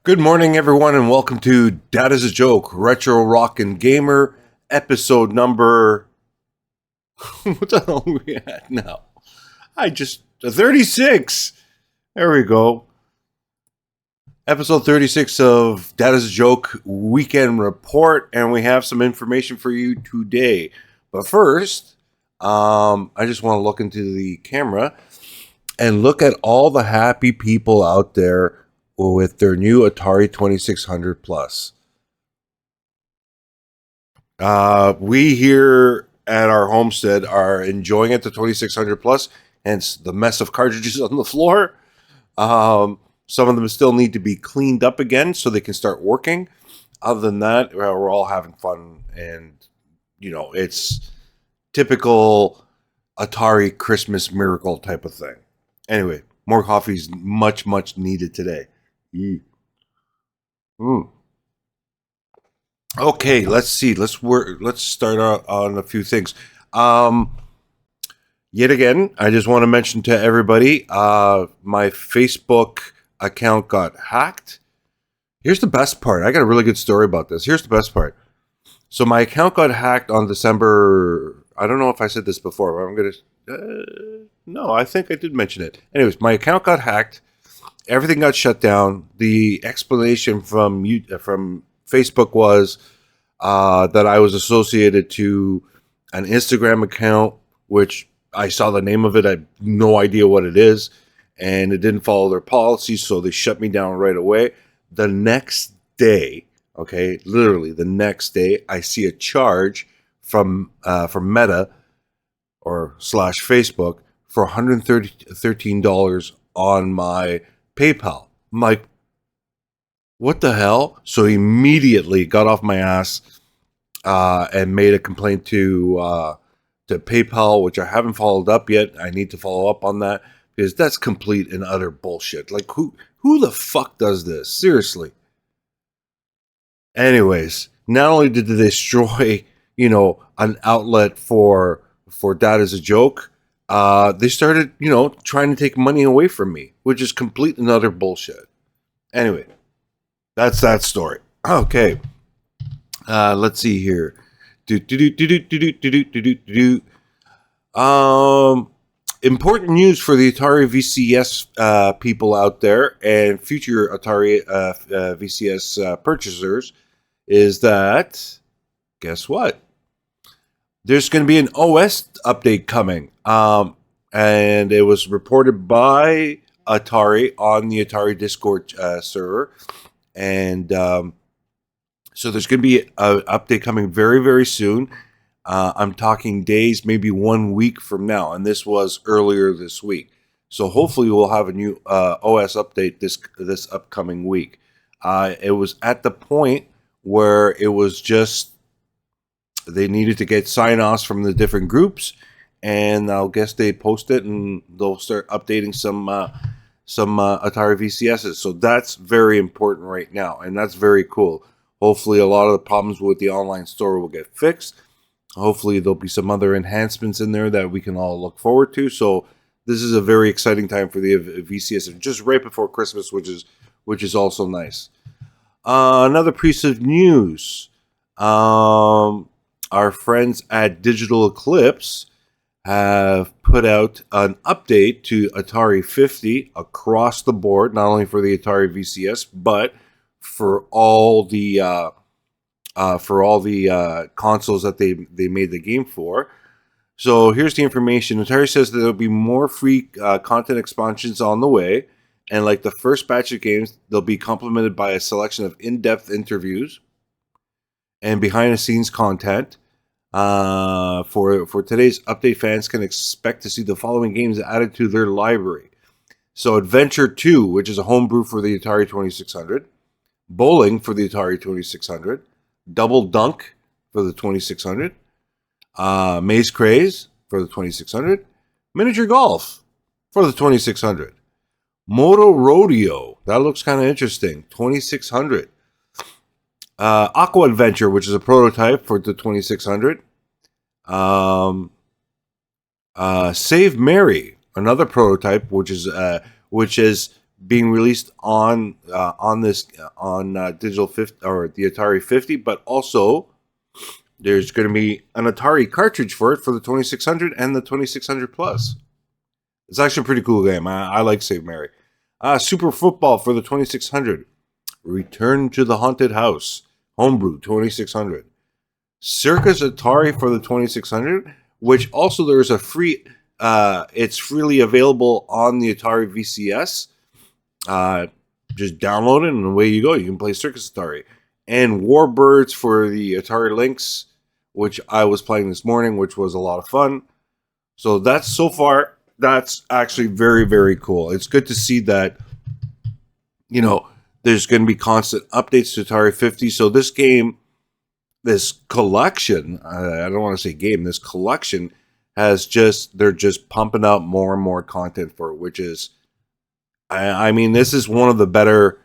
Good morning, everyone, and welcome to Dadisajoke Retro Rock and Gamer episode number. What the hell are we at now? 36. There we go. Episode 36 of Dadisajoke Weekend Report, and we have some information for you today. But first, I just want to look into the camera and look at all the happy people out there with their new Atari 2600 Plus. We here at our homestead are enjoying it, the 2600 Plus, hence the mess of cartridges on the floor. Some of them still need to be cleaned up again so they can start working. Other than that, we're all having fun, and it's typical Atari Christmas miracle type of thing. Anyway, more coffee is much needed today. Okay, let's see. Let's start out on a few things. Yet again, I just want to mention to everybody, my Facebook account got hacked. Here's the best part. I got a really good story about this. Here's the best part. So my account got hacked on December. I don't know if I said this before, but I'm gonna. No, I think I did mention it. Anyways, my account got hacked. Everything got shut down. The explanation from Facebook was that I was associated to an Instagram account, which I saw the name of it. I have no idea what it is, and it didn't follow their policies, so they shut me down right away. The next day, literally the next day, I see a charge from Meta or / Facebook for $113 on my PayPal. I'm like, what the hell? So immediately got off my ass and made a complaint to PayPal, which I haven't followed up yet. I need to follow up on that because that's complete and utter bullshit. Like, who the fuck does this? Seriously. Anyways, not only did they destroy, an outlet for Dadisajoke, they started, trying to take money away from me, which is complete and utter bullshit. Anyway, that's that story. Okay. Let's see here. Important news for the Atari VCS people out there and future Atari VCS purchasers is that, guess what? There's going to be an OS update coming. And it was reported by Atari on the Atari Discord server. And so there's going to be an update coming very, very soon. I'm talking days, maybe 1 week from now. And this was earlier this week. So hopefully we'll have a new OS update this upcoming week. It was at the point where it was just they needed to get sign-offs from the different groups. And I'll guess they post it and they'll start updating some Atari VCSs. So that's very important right now, and that's very cool. Hopefully a lot of the problems with the online store will get fixed. Hopefully there'll be some other enhancements in there that we can all look forward to. So this is a very exciting time for the VCS, just right before Christmas, which is also nice. Another piece of news. Our friends at Digital Eclipse have put out an update to Atari 50 across the board, not only for the Atari VCS, but for all the consoles that they made the game for. So here's the information. Atari says that there'll be more free content expansions on the way, and like the first batch of games, they'll be complemented by a selection of in-depth interviews and behind-the-scenes content. For today's update, fans can expect to see the following games added to their library. So Adventure 2, which is a homebrew for the Atari 2600. Bowling for the Atari 2600. Double Dunk for the 2600. Maze Craze for the 2600. Miniature Golf for the 2600. Moto Rodeo, that looks kind of interesting, 2600. Aqua Adventure, which is a prototype for the 2600. Save Mary, another prototype, which is being released on this on digital 50 or the Atari 50, but also there's going to be an Atari cartridge for it for the 2600 and the 2600 Plus. It's actually a pretty cool game. I like St. Mary. Super Football for the 2600. Return to the Haunted House. Homebrew 2600. Circus Atari for the 2600, which also there's a free. It's freely available on the Atari VCS. Just download it and away you go. You can play Circus Atari. And Warbirds for the Atari Lynx, which I was playing this morning, which was a lot of fun. So that's so far. That's actually very, very cool. It's good to see that, there's going to be constant updates to Atari 50. So this game, this collection, I don't want to say game, this collection they're just pumping out more and more content for it, which is, I mean, this is one of the better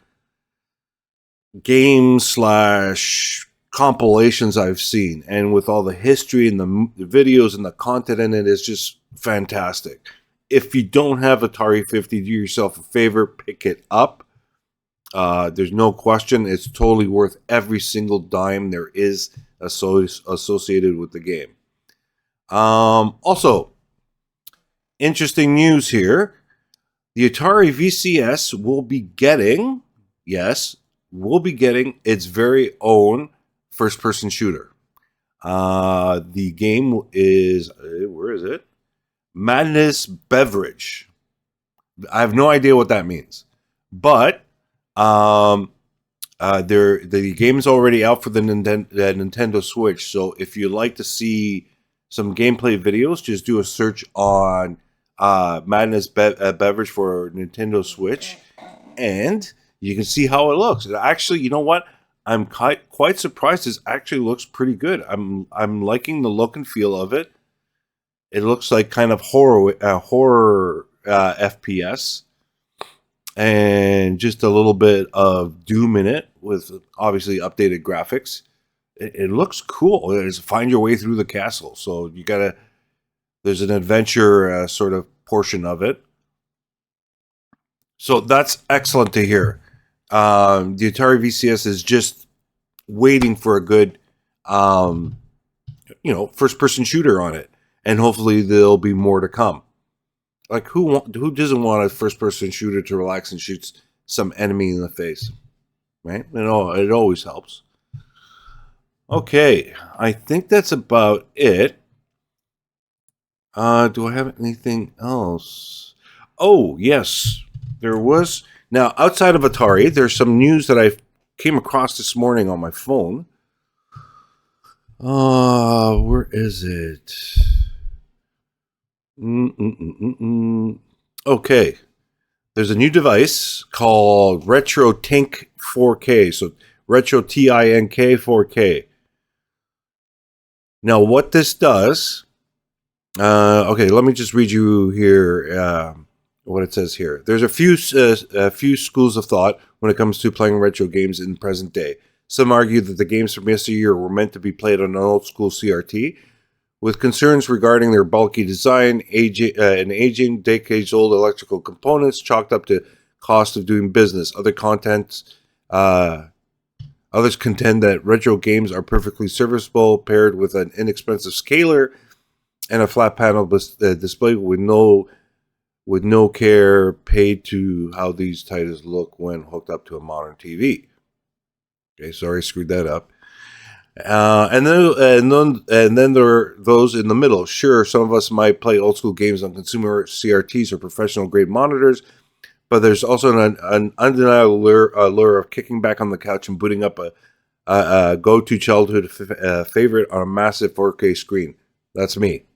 games / compilations I've seen. And with all the history and the videos and the content in it, is just fantastic. If you don't have Atari 50, do yourself a favor, pick it up. There's no question. It's totally worth every single dime there is associated with the game. Also, interesting news here. The Atari VCS will be getting its very own first-person shooter. The game is, where is it? Madness Beverage. I have no idea what that means, but the game is already out for the Nintendo Switch. So if you'd like to see some gameplay videos, just do a search on Madness Beverage for Nintendo Switch, and you can see how it looks. Actually, you know what? I'm quite surprised. This actually looks pretty good. I'm liking the look and feel of it. It looks like kind of horror FPS, and just a little bit of Doom in it with obviously updated graphics. It looks cool. It's find your way through the castle. So there's an adventure sort of portion of it. So that's excellent to hear. The Atari VCS is just waiting for a good, first-person shooter on it. And hopefully there'll be more to come. Like, who doesn't want a first-person shooter to relax and shoot some enemy in the face? Right? It always helps. Okay, I think that's about it. Do I have anything else? Oh, yes. There was. Now, outside of Atari, there's some news that I came across this morning on my phone. Where is it? Okay. There's a new device called RetroTink 4K. So Retro TINK 4K. Now, what this does, okay, let me just read you here what it says here. There's a few schools of thought when it comes to playing retro games in present day. Some argue that the games from yesteryear were meant to be played on an old school CRT, with concerns regarding their bulky design, aging decades-old electrical components chalked up to cost of doing business. Others contend that retro games are perfectly serviceable, paired with an inexpensive scaler and a flat panel display with no care paid to how these titles look when hooked up to a modern TV. Okay, sorry, I screwed that up. And then there are those in the middle. Sure, some of us might play old school games on consumer CRTs or professional grade monitors, but there's also an undeniable allure of kicking back on the couch and booting up a go-to childhood favorite on a massive 4K screen. That's me.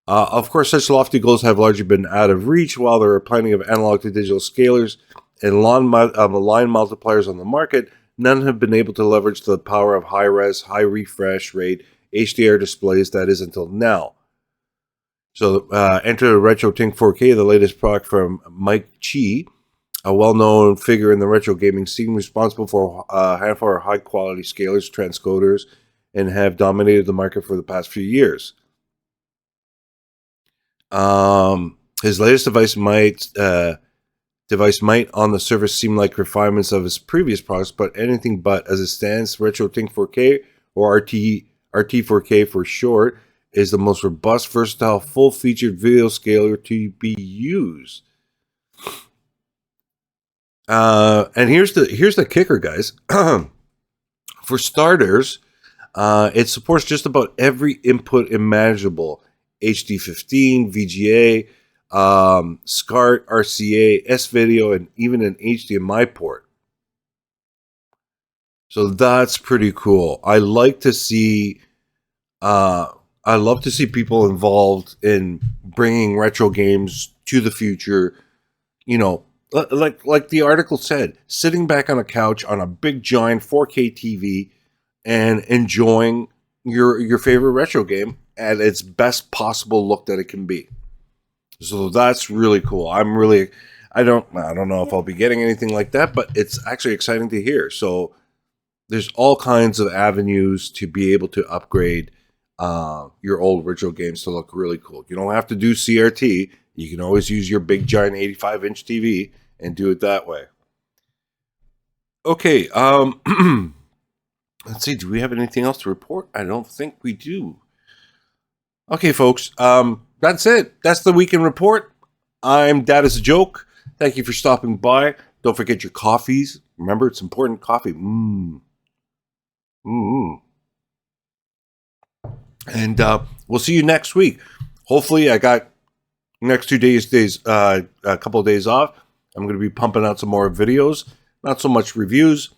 Of course, such lofty goals have largely been out of reach, while there are plenty of analog to digital scalers and line multipliers on the market. None have been able to leverage the power of high-res, high refresh rate HDR displays, that is, until now. So enter RetroTink 4K, the latest product from Mike Chi, a well-known figure in the retro gaming scene, responsible for a handful of high-quality scalers, transcoders, and have dominated the market for the past few years. His latest device might Device might on the surface seem like refinements of its previous products, but anything but. As it stands, RetroTink 4K, or RT4K for short, is the most robust, versatile, full-featured video scaler to be used. And here's the kicker, guys. For starters, it supports just about every input imaginable: HD15, VGA, SCART, RCA, S-Video, and even an HDMI port. So that's pretty cool. I love to see people involved in bringing retro games to the future. You know, like the article said, sitting back on a couch on a big giant 4K TV and enjoying your favorite retro game at its best possible look that it can be. So that's really cool. I don't know if I'll be getting anything like that, but it's actually exciting to hear. So there's all kinds of avenues to be able to upgrade your old retro games to look really cool. You don't have to do CRT. You can always use your big giant 85-inch TV and do it that way. Okay, let's see. Do we have anything else to report? I don't think we do. Okay, folks. That's it. That's the weekend report. I'm Dadisajoke. Thank you for stopping by. Don't forget your coffees. Remember, it's important. Coffee. And we'll see you next week. Hopefully, I got next 2 days, a couple of days off. I'm going to be pumping out some more videos. Not so much reviews.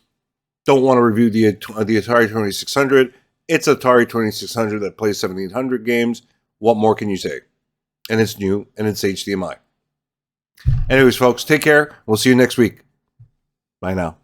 Don't want to review the Atari 2600. It's Atari 2600 that plays 1700 games. What more can you say? And it's new, and it's HDMI. Anyways, folks, take care. We'll see you next week. Bye now.